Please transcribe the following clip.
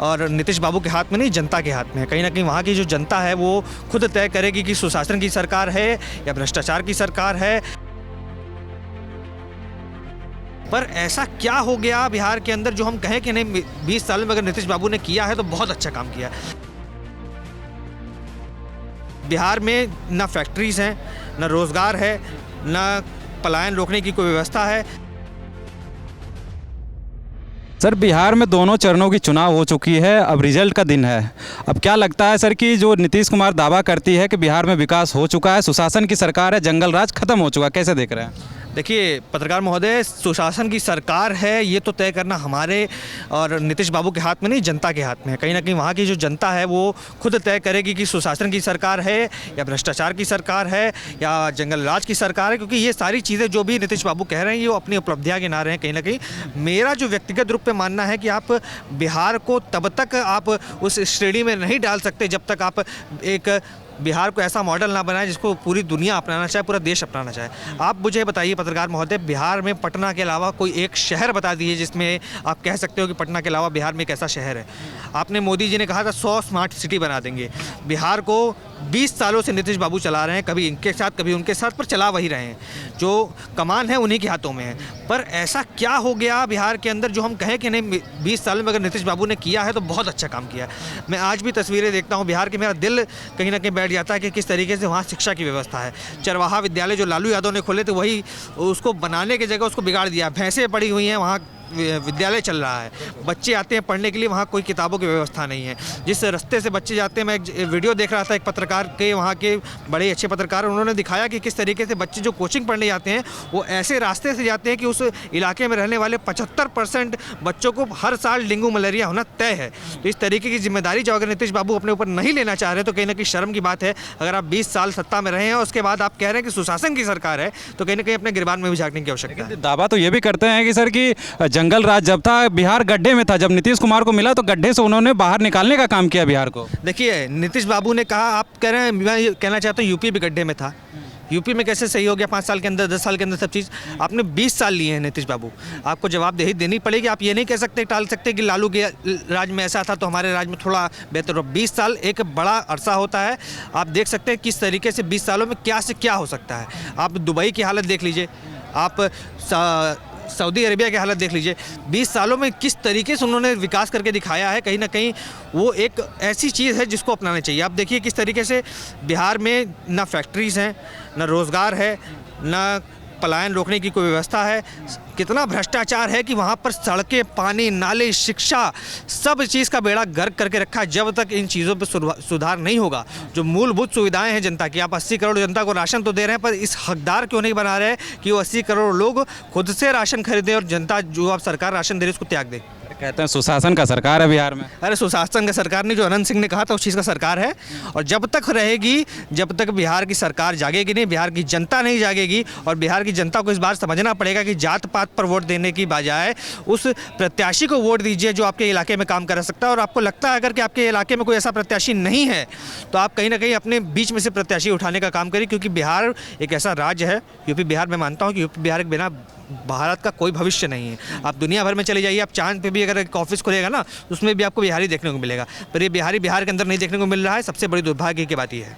और नीतीश बाबू के हाथ में नहीं, जनता के हाथ में है। कहीं ना कहीं वहाँ की जो जनता है वो खुद तय करेगी कि सुशासन की सरकार है या भ्रष्टाचार की सरकार है। पर ऐसा क्या हो गया बिहार के अंदर जो हम कहें कि नहीं 20 साल में अगर नीतीश बाबू ने किया है तो बहुत अच्छा काम किया है। बिहार में ना फैक्ट्रीज हैं, ना रोजगार है, ना पलायन रोकने की कोई व्यवस्था है। सर, बिहार में दोनों चरणों की चुनाव हो चुकी है, अब रिजल्ट का दिन है। अब क्या लगता है सर कि जो नीतीश कुमार दावा करती है कि बिहार में विकास हो चुका है, सुशासन की सरकार है, जंगल राज खत्म हो चुका है, कैसे देख रहे हैं? देखिए पत्रकार महोदय, सुशासन की सरकार है ये तो तय करना हमारे और नीतीश बाबू के हाथ में नहीं, जनता के हाथ में है। कहीं ना कहीं वहाँ की जो जनता है वो खुद तय करेगी कि सुशासन की सरकार है या भ्रष्टाचार की सरकार है या जंगल राज की सरकार है। क्योंकि ये सारी चीज़ें जो भी नीतीश बाबू कह रहे हैं ये वो अपनी उपलब्धियाँ गिना रहे हैं। कहीं ना कहीं मेरा जो व्यक्तिगत रूप में मानना है कि आप बिहार को तब तक आप उस श्रेणी में नहीं डाल सकते जब तक आप एक बिहार को ऐसा मॉडल ना बनाए जिसको पूरी दुनिया अपनाना चाहे, पूरा देश अपनाना चाहे। आप मुझे बताइए पत्रकार महोदय, बिहार में पटना के अलावा कोई एक शहर बता दीजिए जिसमें आप कह सकते हो कि पटना के अलावा बिहार में एक ऐसा शहर है। आपने मोदी जी ने कहा था 100 स्मार्ट सिटी बना देंगे। बिहार को 20 सालों से नीतीश बाबू चला रहे हैं, कभी इनके साथ कभी उनके साथ, पर चला वही रहे हैं। जो कमान है उन्हीं के हाथों में है। पर ऐसा क्या हो गया बिहार के अंदर जो हम कहें कि नहीं 20 साल में अगर नीतीश बाबू ने किया है तो बहुत अच्छा काम किया है। मैं आज भी तस्वीरें देखता हूँ बिहार की, मेरा दिल कहीं ना कहीं बैठ जाता है कि किस तरीके से वहाँ शिक्षा की व्यवस्था है। चरवाहा विद्यालय जो लालू यादव ने खोले थे वही उसको बनाने की जगह उसको बिगाड़ दिया। भैंसें पड़ी हुई हैं, वहाँ विद्यालय चल रहा है, बच्चे आते हैं पढ़ने के लिए, वहाँ कोई किताबों की व्यवस्था नहीं है। जिस रास्ते से बच्चे जाते हैं, मैं एक वीडियो देख रहा था एक पत्रकार के, वहाँ के बड़े अच्छे पत्रकार, उन्होंने दिखाया कि किस तरीके से बच्चे जो कोचिंग पढ़ने जाते हैं वो ऐसे रास्ते से जाते हैं कि उस इलाके में रहने वाले 75% बच्चों को हर साल डेंगू मलेरिया होना तय है। तो इस तरीके की जिम्मेदारी जो अगर नीतीश बाबू अपने ऊपर नहीं लेना चाह रहे तो कहीं ना कहीं शर्म की बात है। अगर आप 20 साल सत्ता में रहे हैं और उसके बाद आप कह रहे हैं कि सुशासन की सरकार है तो कहीं ना कहीं अपने गिरबान में भी झांकने की आवश्यकता है। दावा तो ये भी करते हैं कि सर कि जंगल राज जब था बिहार गड्ढे में था, जब नीतीश कुमार को मिला तो गड्ढे से उन्होंने बाहर निकालने का काम किया बिहार को। देखिए नीतीश बाबू ने कहा, आप कह रहे हैं, मैं कहना चाहता हूँ यूपी भी गड्ढे में था। यूपी में कैसे सही हो गया 5 साल के अंदर, 10 साल के अंदर सब चीज़? आपने 20 साल लिए हैं नीतीश बाबू, आपको जवाबदेही देनी पड़ेगी। आप ये नहीं कह सकते, टाल सकते कि लालू के राज में ऐसा था तो हमारे राज में थोड़ा बेहतर हो। 20 साल एक बड़ा अरसा होता है। आप देख सकते हैं किस तरीके से 20 सालों में क्या से क्या हो सकता है। आप दुबई की हालत देख लीजिए, आप सऊदी अरेबिया की हालत देख लीजिए। 20 सालों में किस तरीके से उन्होंने विकास करके दिखाया है। कहीं ना कहीं वो एक ऐसी चीज़ है जिसको अपनाना चाहिए। आप देखिए किस तरीके से बिहार में ना फैक्ट्रीज़ हैं, ना रोज़गार है, ना पलायन रोकने की कोई व्यवस्था है। कितना भ्रष्टाचार है कि वहाँ पर सड़कें, पानी, नाले, शिक्षा, सब चीज़ का बेड़ा गर्क करके रखा है। जब तक इन चीज़ों पर सुधार नहीं होगा, जो मूलभूत सुविधाएं हैं जनता की, आप 80 करोड़ जनता को राशन तो दे रहे हैं पर इस हकदार क्यों नहीं बना रहे कि वो 80 करोड़ लोग खुद से राशन खरीदें और जनता जो आप सरकार राशन दे रही है उसको त्याग दे। कहते हैं सुशासन का सरकार है बिहार में। अरे सुशासन का सरकार नहीं, जो अनंत सिंह ने कहा था उस चीज़ का सरकार है। और जब तक रहेगी, जब तक बिहार की सरकार जागेगी नहीं, बिहार की जनता नहीं जागेगी। और बिहार की जनता को इस बार समझना पड़ेगा कि जात पात पर वोट देने की बजाय उस प्रत्याशी को वोट दीजिए जो आपके इलाके में काम कर सकता है। और आपको लगता है अगर कि आपके इलाके में कोई ऐसा प्रत्याशी नहीं है तो आप कहीं ना कहीं अपने बीच में से प्रत्याशी उठाने का काम करिए। क्योंकि बिहार एक ऐसा राज्य है, यूपी बिहार, मैं मानता हूँ कि यूपी बिहार के बिना भारत का कोई भविष्य नहीं है। आप दुनिया भर में चले जाइए, आप चांद पे भी अगर एक ऑफिस खुलेगा ना उसमें भी आपको बिहारी देखने को मिलेगा। पर ये बिहारी बिहार के अंदर नहीं देखने को मिल रहा है। सबसे बड़ी दुर्भाग्य की बात ये है।